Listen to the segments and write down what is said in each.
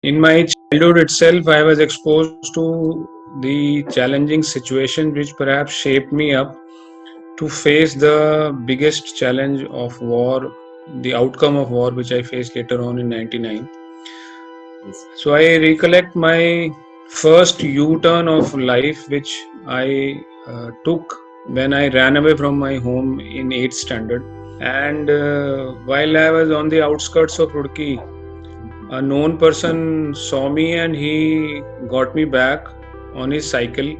In my childhood itself, I was exposed to the challenging situation which perhaps shaped me up to face the biggest challenge of war, the outcome of war which I faced later on in 99. So I recollect my first U-turn of life which I took when I ran away from my home in 8th standard. And while I was on the outskirts of Roorkee, a known person saw me and he got me back on his cycle.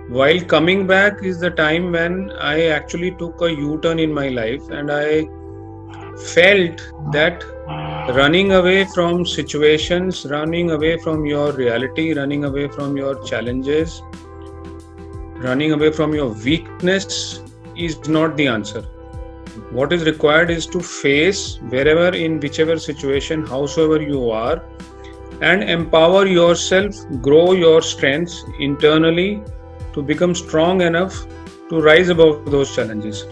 While coming back is the time when I actually took a U turn in my life, and I felt that running away from situations, running away from your reality, running away from your challenges, running away from your weakness is not the answer. What is required is to face wherever, in whichever situation, howsoever you are, and empower yourself, grow your strengths internally to become strong enough to rise above those challenges.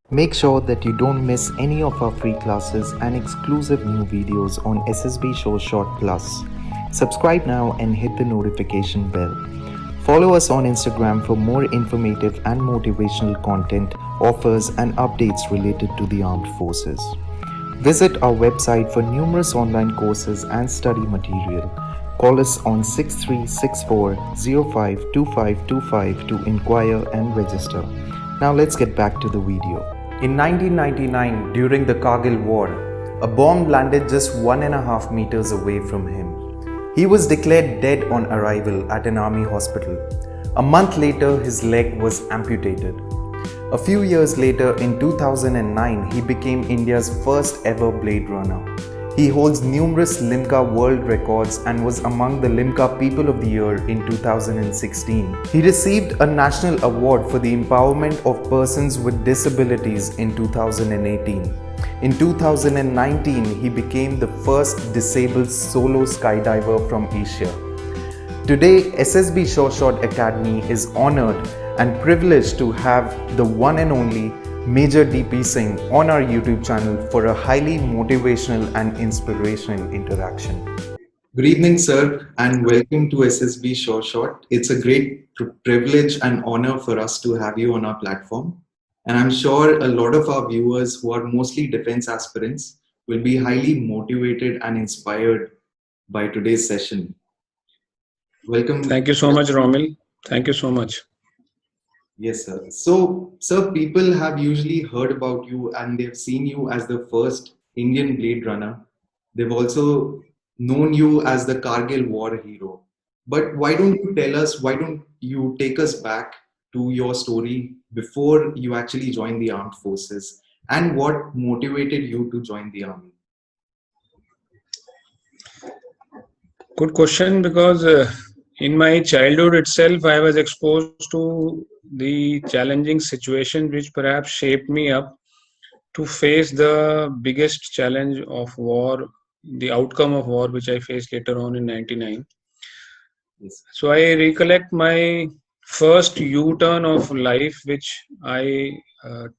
Make sure that you don't miss any of our free classes and exclusive new videos on SSB Show Short Plus. Subscribe now and hit the notification bell. Follow us on Instagram for more informative and motivational content, offers, and updates related to the armed forces. Visit our website for numerous online courses and study material. Call us on 6364 052525 to inquire and register. Now let's get back to the video. In 1999, during the Kargil War, a bomb landed just 1.5 meters away from him. He was declared dead on arrival at an army hospital. A month later, his leg was amputated. A few years later, in 2009, he became India's first ever Blade Runner. He holds numerous Limca world records and was among the Limca People of the Year in 2016. He received a national award for the empowerment of persons with disabilities in 2018. In 2019, he became the first disabled solo skydiver from Asia. Today, SSB Short Academy is honored and privileged to have the one and only Major DP Singh on our YouTube channel for a highly motivational and inspirational interaction. Good evening, sir, and welcome to SSB Short. It's a great privilege and honor for us to have you on our platform. And I'm sure a lot of our viewers who are mostly defense aspirants will be highly motivated and inspired by today's session. Welcome. Thank you so much, Romil. Thank you so much. Yes, sir. So, sir, people have usually heard about you and they've seen you as the first Indian Blade Runner. They've also known you as the Kargil war hero. But why don't you tell us, why don't you take us back to your story before you actually joined the armed forces and what motivated you to join the army? Good question, because in my childhood itself, I was exposed to the challenging situation which perhaps shaped me up to face the biggest challenge of war, the outcome of war which I faced later on in 99. Yes. So I recollect my first U-turn of life which I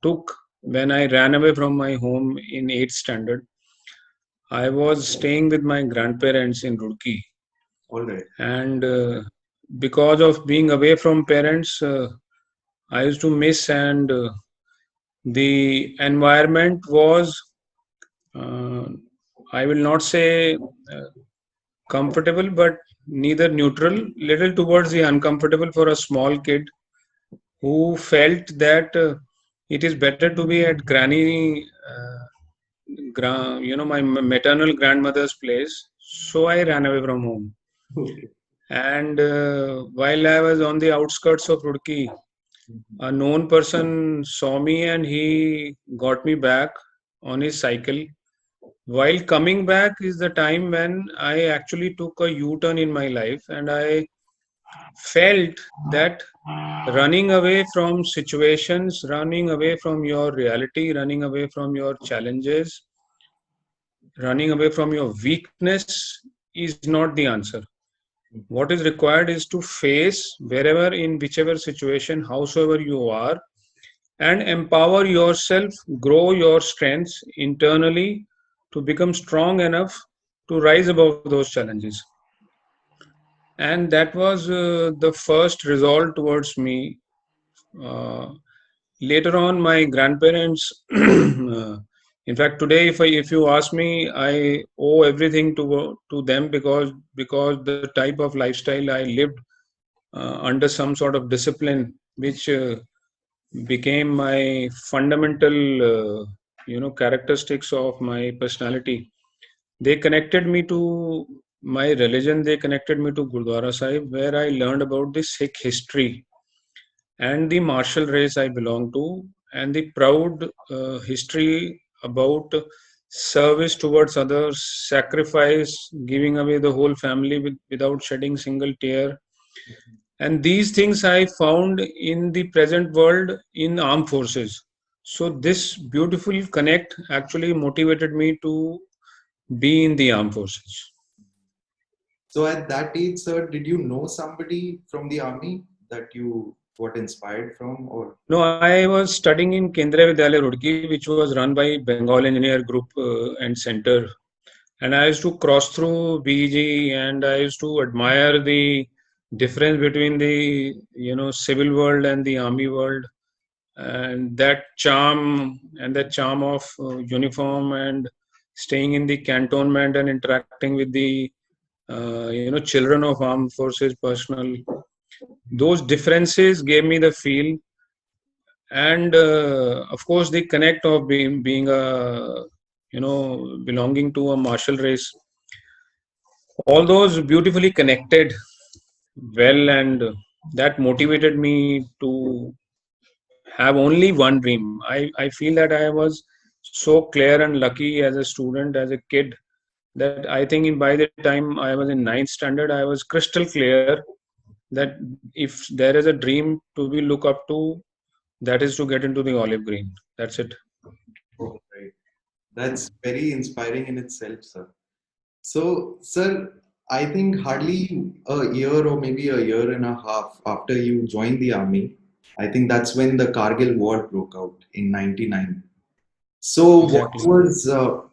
took when I ran away from my home in 8th standard. I was staying with my grandparents in Roorkee. All right. And because of being away from parents, I used to miss, and the environment was, I will not say comfortable, but neither neutral, little towards the uncomfortable for a small kid who felt that it is better to be at granny, my maternal grandmother's place. So I ran away from home. Okay. And while I was on the outskirts of Roorkee, a known person saw me and he got me back on his cycle. While coming back is the time when I actually took a U-turn in my life, and I felt that running away from situations, running away from your reality, running away from your challenges, running away from your weakness is not the answer. What is required is to face wherever, in whichever situation, howsoever you are, and empower yourself, grow your strengths internally to become strong enough to rise above those challenges. And that was the first resolve towards me. Uh, Later on, my grandparents, in fact, today, if you ask me, I owe everything to them, because the type of lifestyle I lived under some sort of discipline, which became my fundamental, characteristics of my personality. They connected me to my religion. They connected me to Gurdwara Sahib, where I learned about the Sikh history and the martial race I belong to, and the proud history about service towards others, sacrifice, giving away the whole family without shedding single tear. And these things I found in the present world in armed forces. So this beautiful connect actually motivated me to be in the armed forces. So at that age, sir, did you know somebody from the army that you got inspired from, or? No, I was studying in Kendriya Vidyalaya Roorkee, which was run by Bengal Engineer Group and Center. And I used to cross through BG, and I used to admire the difference between the civil world and the army world, and that charm of uniform, and staying in the cantonment and interacting with the children of armed forces personnel. Those differences gave me the feel, and of course the connect of being a belonging to a martial race. All those beautifully connected well, and that motivated me to have only one dream. I feel that I was so clear and lucky as a student, as a kid, that I think by the time I was in ninth standard, I was crystal clear that if there is a dream to be look up to, that is to get into the olive green. That's it. Oh, right. That's very inspiring in itself, sir. So, sir, I think hardly a year or maybe a year and a half after you joined the army, I think that's when the Kargil War broke out in 99. So, what Exactly. was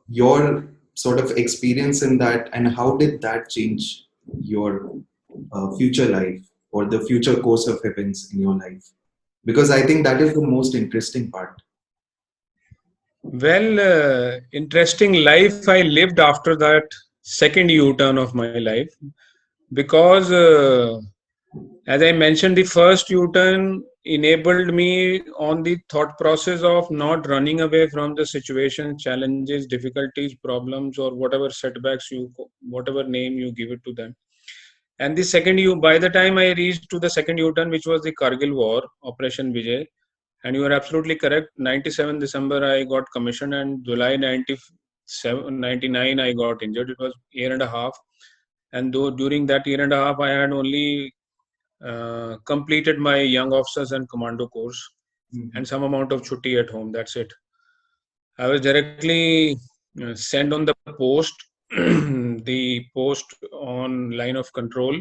your sort of experience in that, and how did that change your future life or the future course of events in your life? Because I think that is the most interesting part. Well, interesting life I lived after that second U-turn of my life, because as I mentioned, the first U-turn enabled me on the thought process of not running away from the situation, challenges, difficulties, problems, or whatever setbacks whatever name you give it to them. And the second by the time I reached to the second U-turn, which was the Kargil War, Operation Vijay, and you are absolutely correct. 97 December I got commissioned, and July 99 I got injured. It was year and a half, and though during that year and a half I had only completed my young officers and commando course and some amount of chutti at home. That's it. I was directly sent on the post, the post on line of control.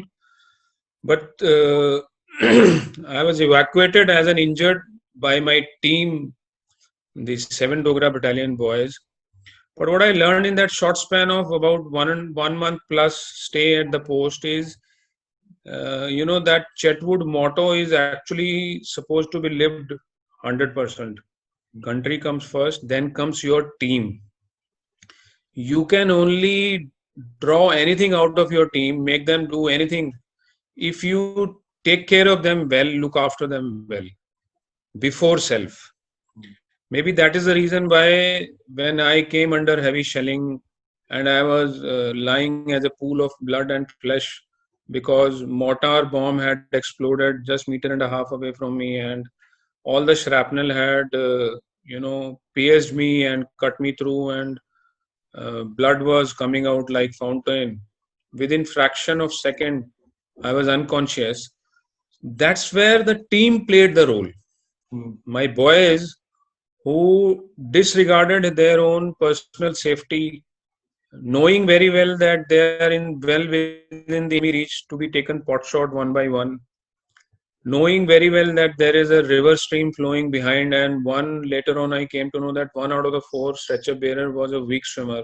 But I was evacuated as an injured by my team, the 7 Dogra Battalion boys. But what I learned in that short span of about 1 month plus stay at the post is, that Chetwood motto is actually supposed to be lived 100%. Country comes first, then comes your team. You can only draw anything out of your team, make them do anything, if you take care of them well, look after them well, before self. Maybe that is the reason why when I came under heavy shelling and I was lying as a pool of blood and flesh, because mortar bomb had exploded just meter and a half away from me, and all the shrapnel had pierced me and cut me through, and blood was coming out like fountain. Within fraction of second I was unconscious. That's where the team played the role. My boys, who disregarded their own personal safety, knowing very well that they are well within the enemy reach to be taken pot shot one by one, knowing very well that there is a river stream flowing behind, and one later on I came to know that one out of the four stretcher bearer was a weak swimmer.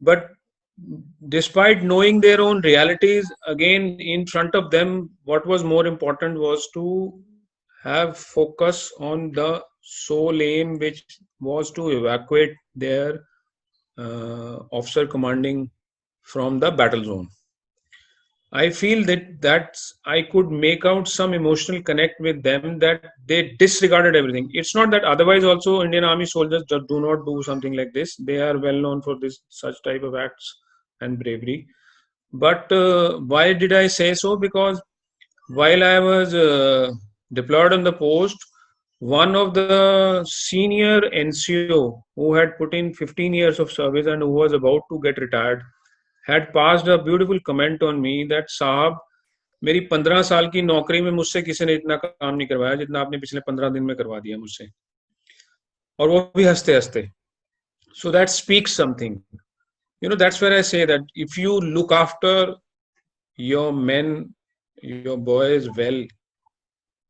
But despite knowing their own realities, again in front of them, what was more important was to have focus on the sole aim, which was to evacuate their officer commanding from the battle zone. I feel that I could make out some emotional connect with them, that they disregarded everything. It's not that otherwise also Indian Army soldiers do not do something like this. They are well known for this such type of acts and bravery. But why did I say so? Because while I was deployed on the post, one of the senior NCO who had put in 15 years of service and who was about to get retired had passed a beautiful comment on me that साहब, मेरी 15 साल की नौकरी में मुझसे किसी ने इतना काम नहीं करवाया जितना आपने पिछले 15 दिन में करवा दिया मुझसे, और वो भी हंसते हंसते. So that speaks something. That's where I say that if you look after your men, your boys well,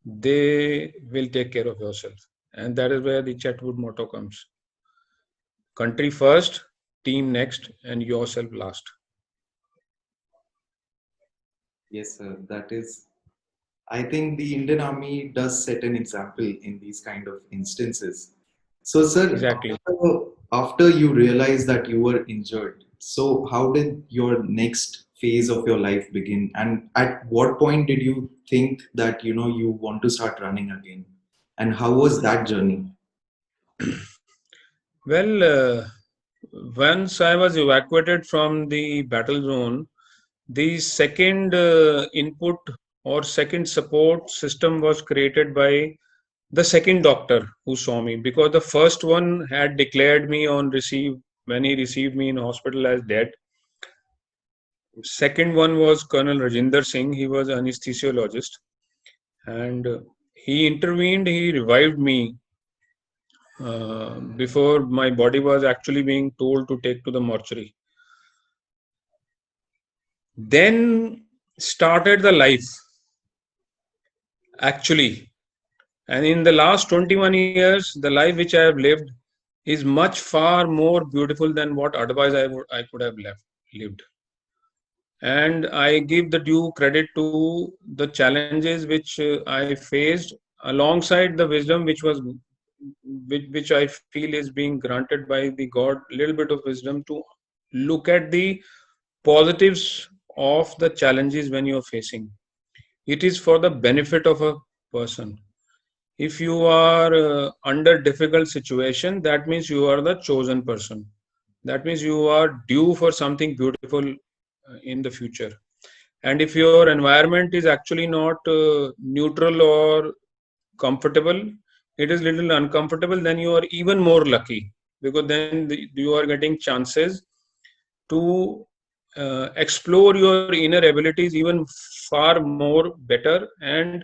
they will take care of yourself. And that is where the Chetwood motto comes. Country first, team next, and yourself last. Yes, sir. That is, I think the Indian Army does set an example in these kind of instances. So, sir, Exactly. after you realized that you were injured, so how did your next phase of your life begin? And at what point did you think that, you want to start running again? And how was that journey? Well, once I was evacuated from the battle zone, the second input or second support system was created by the second doctor who saw me, because the first one had declared me when he received me in hospital as dead. Second one was Colonel Rajinder Singh. He was an anesthesiologist, and he intervened. He revived me before my body was actually being told to take to the mortuary. Then started the life, actually. And in the last 21 years, the life which I have lived is much far more beautiful than what otherwise I could have lived. And I give the due credit to the challenges which I faced, alongside the wisdom which I feel is being granted by the God, little bit of wisdom to look at the positives of the challenges when you're facing. It is for the benefit of a person. If you are under difficult situation, that means you are the chosen person. That means you are due for something beautiful in the future. And if your environment is actually not neutral or comfortable, it is little uncomfortable, then you are even more lucky, because then you are getting chances to explore your inner abilities even far more better, and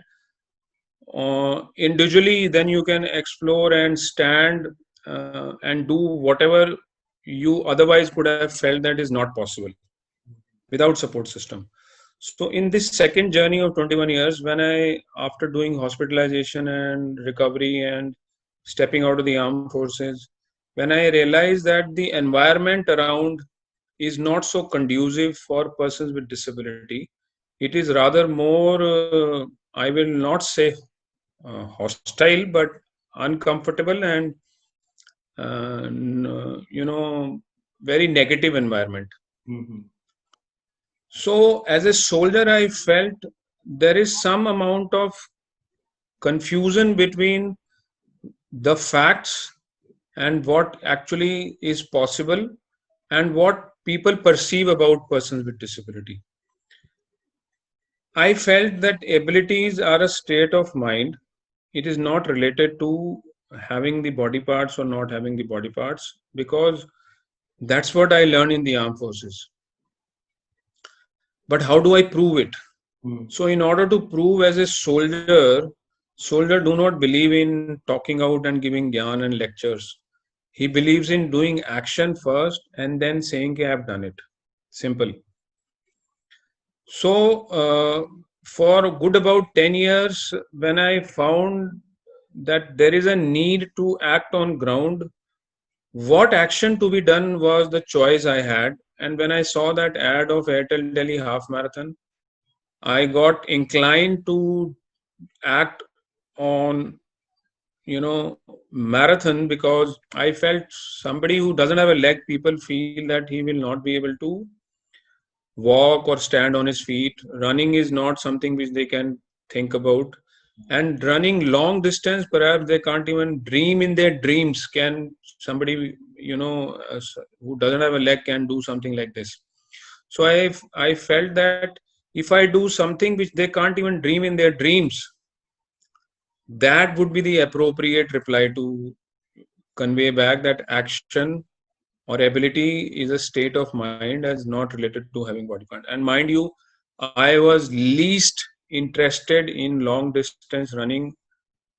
individually then you can explore and stand and do whatever you otherwise could have felt that is not possible without support system. So in this second journey of 21 years, when after doing hospitalization and recovery and stepping out of the armed forces, when I realized that the environment around is not so conducive for persons with disability, it is rather more, I will not say hostile, but uncomfortable and very negative environment. Mm-hmm. So as a soldier, I felt there is some amount of confusion between the facts and what actually is possible and what people perceive about persons with disability. I felt that abilities are a state of mind. It is not related to having the body parts or not having the body parts, because that's what I learned in the armed forces. But how do I prove it? So in order to prove as a soldier do not believe in talking out and giving gyan and lectures. He believes in doing action first and then saying, "I have done it." Simple. So, for good about 10 years, when I found that there is a need to act on ground, what action to be done was the choice I had. And when I saw that ad of Airtel Delhi half marathon, I got inclined to act on, marathon, because I felt somebody who doesn't have a leg, people feel that he will not be able to walk or stand on his feet. Running is not something which they can think about. And running long distance, perhaps they can't even dream in their dreams. Can somebody, who doesn't have a leg can do something like this? So I felt that if I do something which they can't even dream in their dreams, that would be the appropriate reply to convey back that action or ability is a state of mind as not related to having body fat. And mind you, I was least interested in long distance running,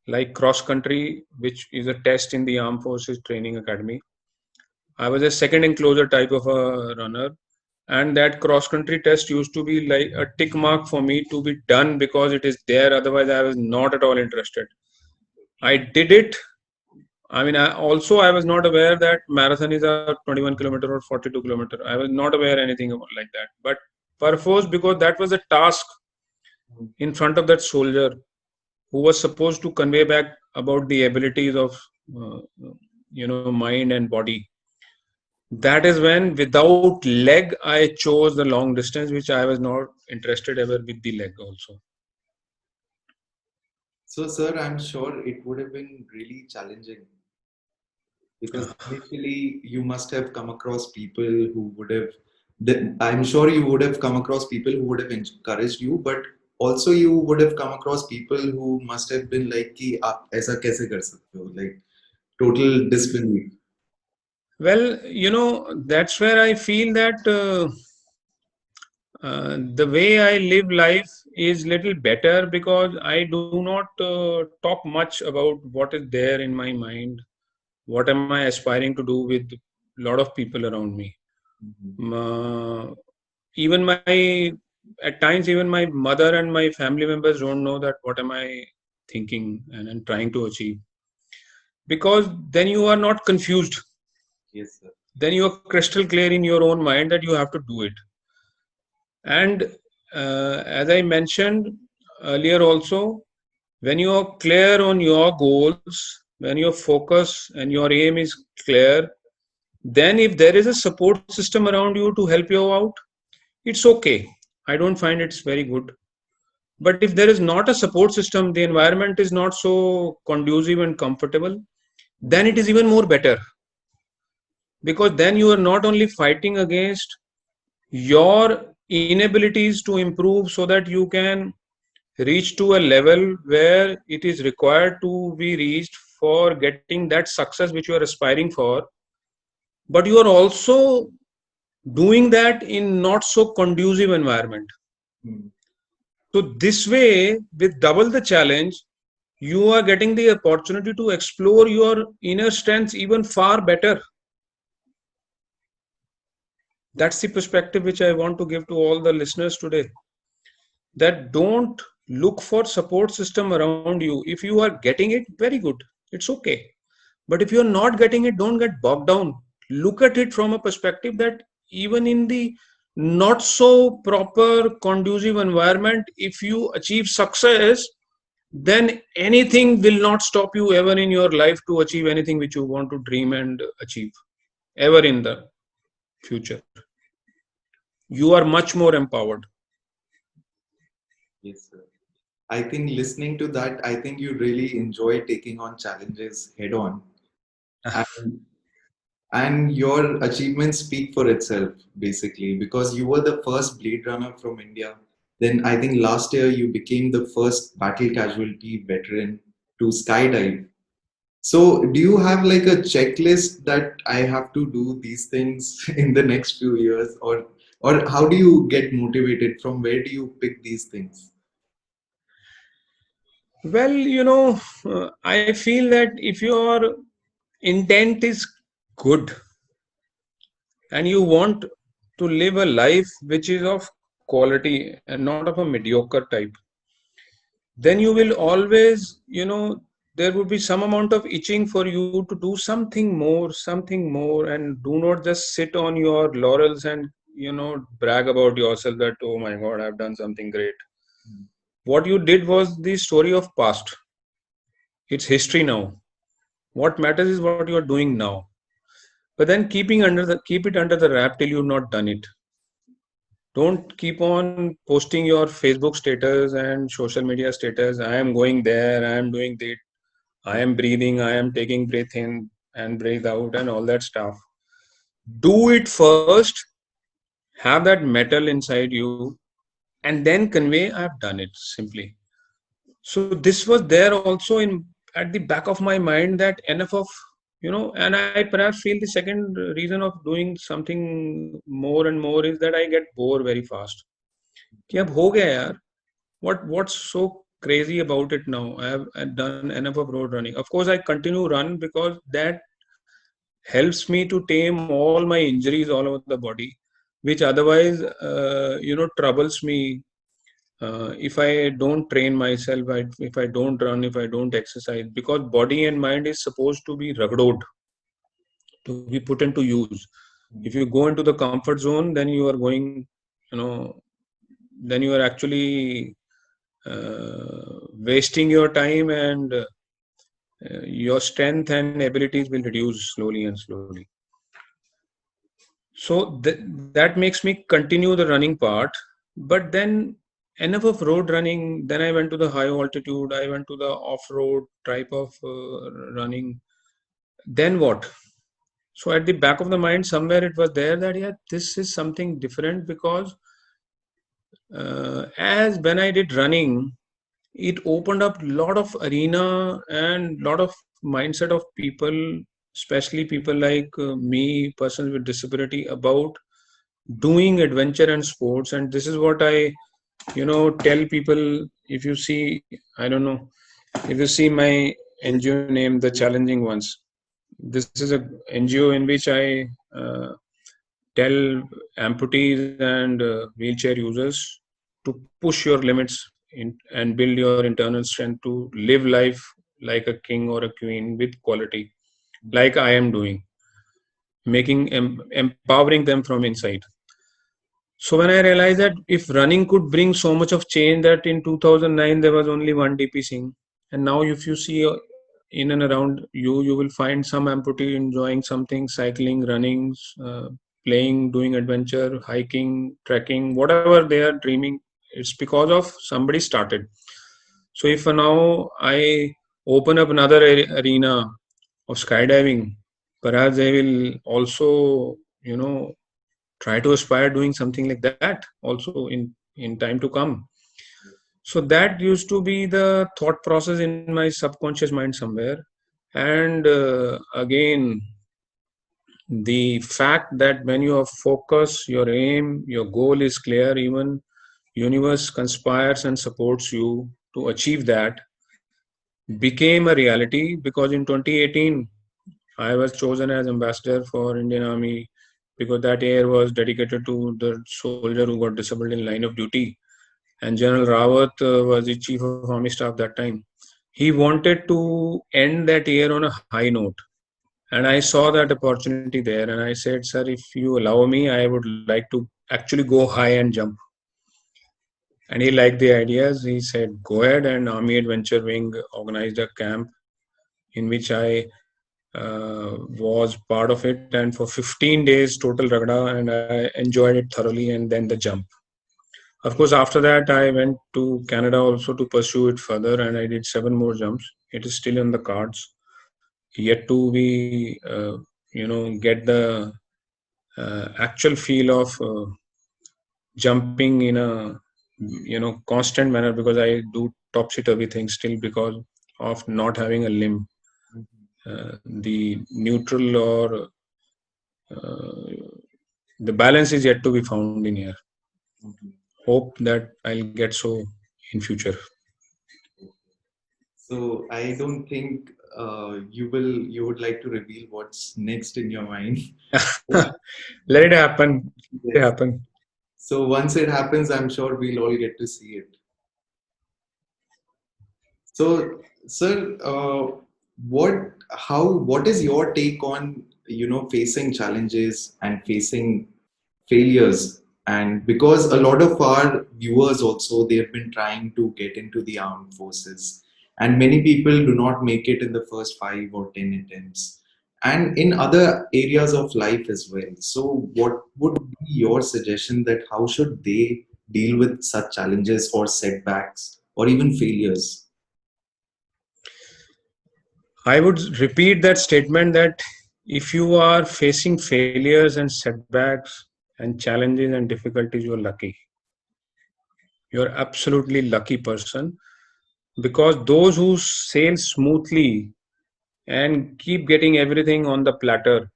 like cross country, which is a test in the Armed Forces Training Academy. I was a second enclosure type of a runner, and that cross country test used to be like a tick mark for me to be done because it is there. Otherwise, I was not at all interested. I did it. I mean, I was not aware that marathon is a 21 kilometer or 42 kilometer. I was not aware anything about like that. But perforce, because that was a task in front of that soldier who was supposed to convey back about the abilities of, uh, mind and body. That is when, without leg, I chose the long distance, which I was not interested ever with the leg also. So, sir, I'm sure it would have been really challenging because initially you must have come across people who would have. I'm sure you would have come across people who would have encouraged you, but also you would have come across people who must have been like, "कि आप ऐसा कैसे कर सकते हो?" Like total disbelief. Well, that's where I feel that the way I live life is little better, because I do not talk much about what is there in my mind. What am I aspiring to do with a lot of people around me? Even at times, even my mother and my family members don't know that what am I thinking and trying to achieve. Because then you are not confused. Yes, sir. Then you are crystal clear in your own mind that you have to do it. And as I mentioned earlier also, when you are clear on your goals, when your focus and your aim is clear, then if there is a support system around you to help you out, it's okay. I don't find it's very good. But if there is not a support system, the environment is not so conducive and comfortable, then it is even more better. Because then you are not only fighting against your inabilities to improve so that you can reach to a level where it is required to be reached for getting that success which you are aspiring for, but you are also doing that in not so conducive environment. So this way, with double the challenge, you are getting the opportunity to explore your inner strengths even far better. That's the perspective which I want to give to all the listeners today. That don't look for support system around you. If you are getting it, very good, it's okay. But if you're not getting it, don't get bogged down. Look at it from a perspective that even in the not so proper conducive environment, if you achieve success, then anything will not stop you ever in your life to achieve anything which you want to dream and achieve ever in the future. You are much more empowered. Yes, sir. I think listening to that, I think you really enjoy taking on challenges head on. And, and your achievements speak for itself, basically, because you were the first Blade Runner from India. Then I think last year you became the first battle casualty veteran to skydive. So, do you have like a checklist that I have to do these things in the next few years, or how do you get motivated? From where do you pick these things? Well, I feel that if your intent is good, and you want to live a life which is of quality and not of a mediocre type, then you will always, there would be some amount of itching for you to do something more, and do not just sit on your laurels and, brag about yourself that, oh my God, I've done something great. What you did was the story of past. It's history now. What matters is what you are doing now. But then keep it under the wrap till you've not done it. Don't keep on posting your Facebook status and social media status. I am going there, I am doing that, I am breathing, I am taking breath in and breathe out, and all that stuff. Do it first, have that metal inside you, and then convey, I've done it simply. So this was there also in at the back of my mind, that enough of, and I perhaps feel the second reason of doing something more and more is that I get bored very fast. कि अब हो गया यार, what's so crazy about it now? I've done enough of road running. Of course, I continue run because that helps me to tame all my injuries all over the body, which otherwise, troubles me. If I don't train myself, if I don't run, if I don't exercise, because body and mind is supposed to be ragdoed, to be put into use. If you go into the comfort zone, then you are going, then you are actually wasting your time, and your strength and abilities will reduce slowly and slowly. So that makes me continue the running part. But then enough of road running. Then I went to the high altitude, I went to the off-road type of running. Then what? So at the back of the mind somewhere it was there that, yeah, this is something different, because as when I did running, it opened up a lot of arena and lot of mindset of people, especially people like me, persons with disability, about doing adventure and sports. And this is what I, tell people. If you see, I don't know, if you see my NGO name, the Challenging Ones, this is a NGO in which I tell amputees and wheelchair users to push your limits and build your internal strength to live life like a king or a queen with quality, like I am doing, empowering them from inside. So when I realized that if running could bring so much of change, that in 2009 there was only one DP Singh, and now if you see in and around you, you will find some amputee enjoying something, cycling, running, playing, doing adventure, hiking, trekking, whatever they are dreaming. It's because of somebody started. So if now I open up another arena of skydiving, perhaps they will also, try to aspire doing something like that also in time to come. So that used to be the thought process in my subconscious mind somewhere. And again, the fact that when you are focused, your aim, your goal is clear, even universe conspires and supports you to achieve that, became a reality. Because in 2018 I was chosen as ambassador for Indian Army, because that year was dedicated to the soldier who got disabled in line of duty. And General Rawat was the chief of army staff that time. He wanted to end that year on a high note. And I saw that opportunity there. And I said, sir, if you allow me, I would like to actually go high and jump. And he liked the ideas. He said, go ahead. And Army Adventure Wing organized a camp in which I was part of it, and for 15 days total ragda, and I enjoyed it thoroughly. And then the jump. Of course, after that I went to Canada also to pursue it further, and I did 7 more jumps. It is still in the cards, yet to be get the actual feel of jumping in a constant manner, because I do topsy-turvy things still because of not having a limb. The neutral or the balance is yet to be found in here. Hope that I'll get so in future. So I don't think you would like to reveal what's next in your mind. Let it happen. Let it Yes. happen. So once it happens, I'm sure we'll all get to see it. So, sir, what is your take on, facing challenges and facing failures? And because a lot of our viewers also, they have been trying to get into the armed forces, and many people do not make it in the first 5 or 10 attempts, and in other areas of life as well. So, what would be your suggestion that how should they deal with such challenges or setbacks or even failures? I would repeat that statement that if you are facing failures and setbacks and challenges and difficulties, you're lucky. You're absolutely lucky person, because those who sail smoothly and keep getting everything on the platter,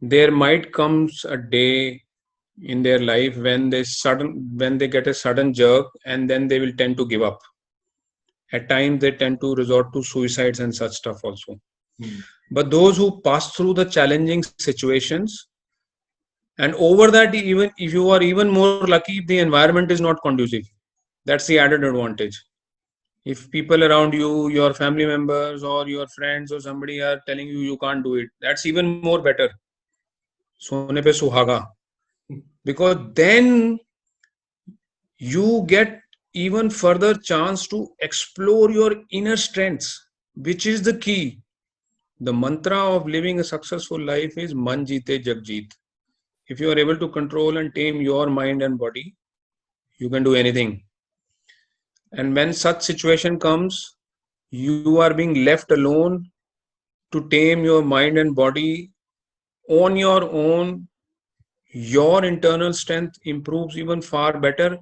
there might comes a day in their life when they get a sudden jerk, and then they will tend to give up. At times they tend to resort to suicides and such stuff also. Hmm. But those who pass through the challenging situations, and over that, even if you are even more lucky if the environment is not conducive, that's the added advantage. If people around you, your family members or your friends or somebody are telling you you can't do it, that's even more better. Sone pe suhaga. Because then you get even further chance to explore your inner strengths, which is the key. The mantra of living a successful life is man jeete jag jeet. If you are able to control and tame your mind and body, you can do anything. And when such situation comes, you are being left alone to tame your mind and body on your own. Your internal strength improves even far better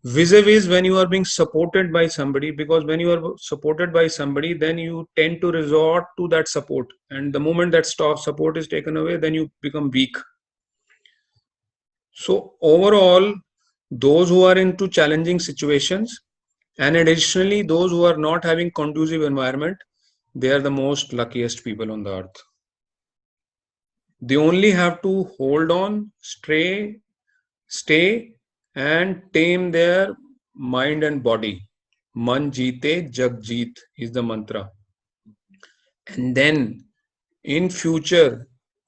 vis-a-vis when you are being supported by somebody, because when you are supported by somebody, then you tend to resort to that support, and the moment that support is taken away, then you become weak. So overall, those who are into challenging situations, and additionally those who are not having conducive environment, they are the most luckiest people on the earth. They only have to hold on, stay and tame their mind and body. Man jeete jag jeet is the mantra. And then in future,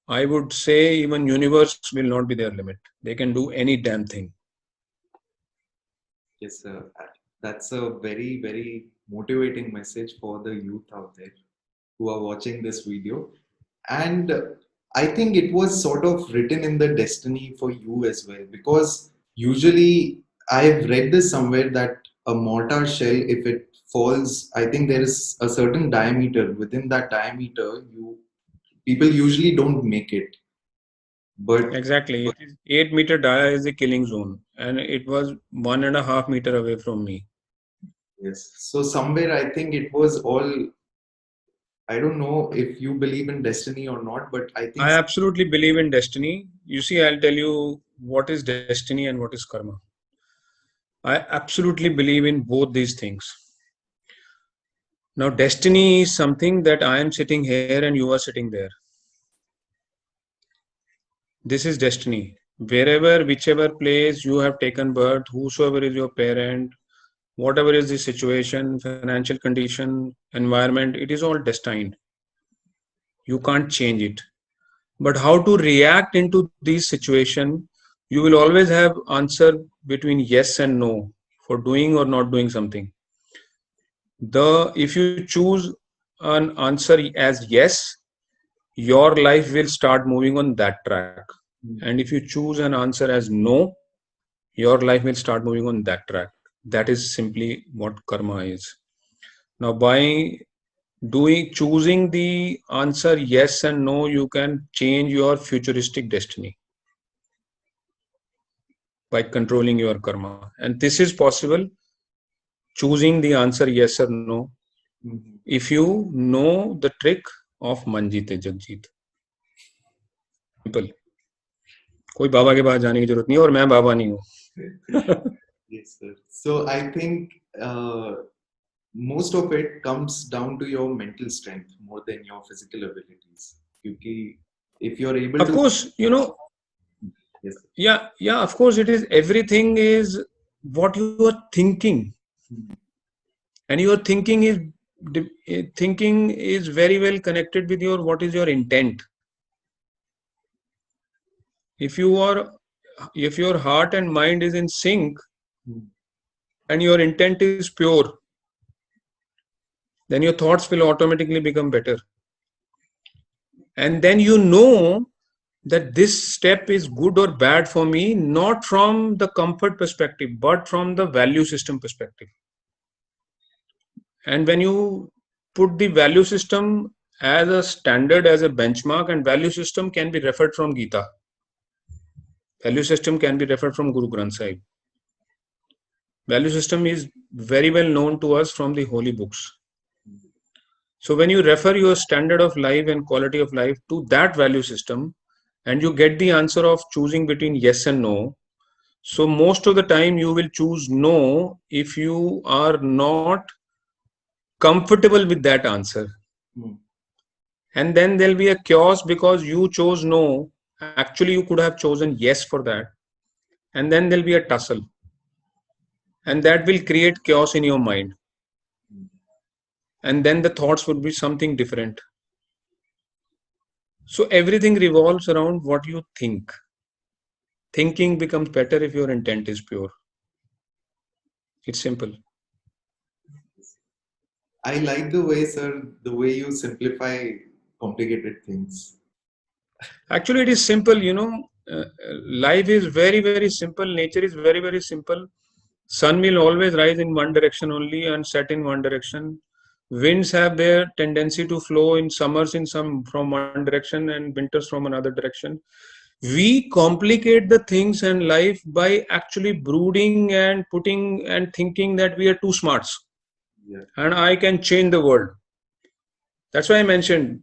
I would say even universe will not be their limit. They can do any damn thing. Yes, sir. That's a very, very motivating message for the youth out there who are watching this video. And I think it was sort of written in the destiny for you as well, because usually I've read this somewhere that a mortar shell, if it falls, I think there is a certain diameter. Within that diameter, people usually don't make it. But Exactly. It is 8 meter dia is the killing zone, and it was 1.5 meter away from me. yes, so somewhere I think it was all. I don't know if you believe in destiny or not, but I think I absolutely believe in destiny. You see, I'll tell you what is destiny and what is karma. I absolutely believe in both these things. Now, destiny is something that I am sitting here and you are sitting there. This is destiny. Wherever, whichever place you have taken birth, whosoever is your parent, whatever is the situation, financial condition, environment, it is all destined. You can't change it. But how to react into this situation, you will always have answer between yes and no for doing or not doing something. If you choose an answer as yes, your life will start moving on that track. And if you choose an answer as no, your life will start moving on that track. That is simply what karma is. Now, by choosing the answer yes and no, you can change your futuristic destiny by controlling your karma. And this is possible, choosing the answer yes or no, Mhm. if you know the trick of manjite jagjit. Simple. कोई बाबा के पास जाने की जरूरत नहीं है, और मैं बाबा नहीं हूँ. Yes, sir. So I think most of it comes down to your mental strength more than your physical abilities. Because if you're able Of to, course, yes, yeah, of course, it is, everything is what you are thinking, hmm, and your thinking is very well connected with your what is your intent. If you are, if your heart and mind is in sync hmm, and your intent is pure, then your thoughts will automatically become better. And then you know that this step is good or bad for me, not from the comfort perspective, but from the value system perspective. And when you put the value system as a standard, as a benchmark, and value system can be referred from Gita, value system can be referred from Guru Granth Sahib. Value system is very well known to us from the holy books. So when you refer your standard of life and quality of life to that value system, and you get the answer of choosing between yes and no, so most of the time you will choose no if you are not comfortable with that answer. hmm, And then there'll be a chaos because you chose no. Actually, you could have chosen yes for that. And then there'll be a tussle. And that will create chaos in your mind. hmm. And then the thoughts would be something different. So everything revolves around what you think. Thinking becomes better if your intent is pure. It's simple. I like the way, sir, the way you simplify complicated things. Actually, it is simple. Life is very, very simple. Nature is very, very simple. Sun will always rise in one direction only and set in one direction. Winds have their tendency to flow in summers in some from one direction and winters from another direction. We complicate the things in life by actually brooding and putting and thinking that we are too smarts Yeah. and I can change the world. That's why I mentioned,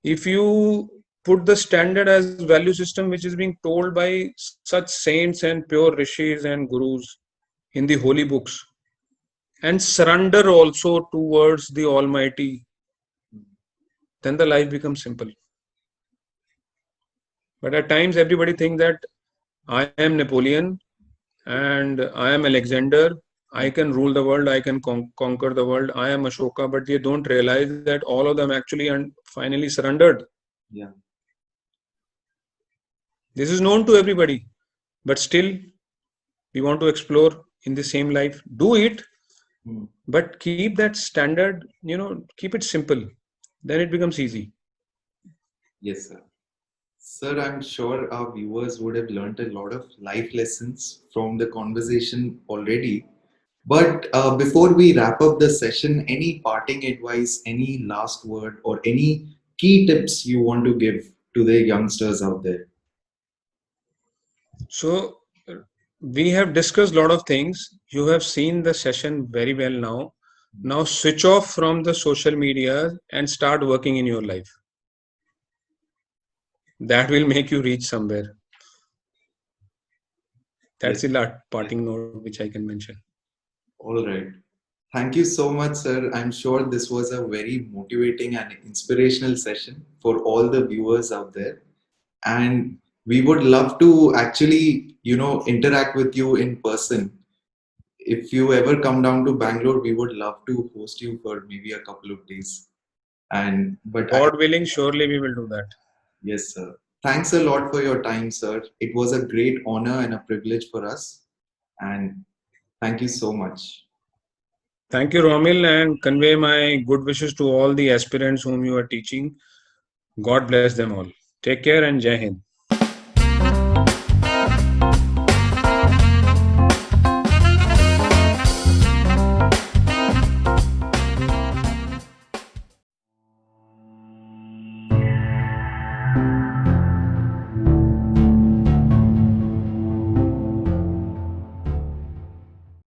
if you put the standard as value system which is being told by such saints and pure rishis and gurus in the holy books, and surrender also towards the Almighty, then the life becomes simple. But at times everybody thinks that I am Napoleon and I am Alexander, I can rule the world, I can conquer the world, I am Ashoka, but they don't realize that all of them actually and finally surrendered. Yeah. This is known to everybody, but still we want to explore in the same life. Do it, Hmm. but keep that standard, keep it simple. Then it becomes easy. Yes, sir. Sir, I'm sure our viewers would have learned a lot of life lessons from the conversation already. But before we wrap up the session, any parting advice, any last word, or any key tips you want to give to the youngsters out there? So we have discussed a lot of things. You have seen the session very well now. Now switch off from the social media and start working in your life. That will make you reach somewhere. Yes. That's the last parting note which I can mention. All right. Thank you so much, sir. I'm sure this was a very motivating and inspirational session for all the viewers out there. And we would love to actually, interact with you in person. If you ever come down to Bangalore, we would love to host you for maybe a couple of days. And but I, God willing, surely we will do that. yes, sir. Thanks a lot for your time, sir. It was a great honor and a privilege for us. And thank you so much. Thank you, Romil, and convey my good wishes to all the aspirants whom you are teaching. God bless them all. Take care and Jai Hind.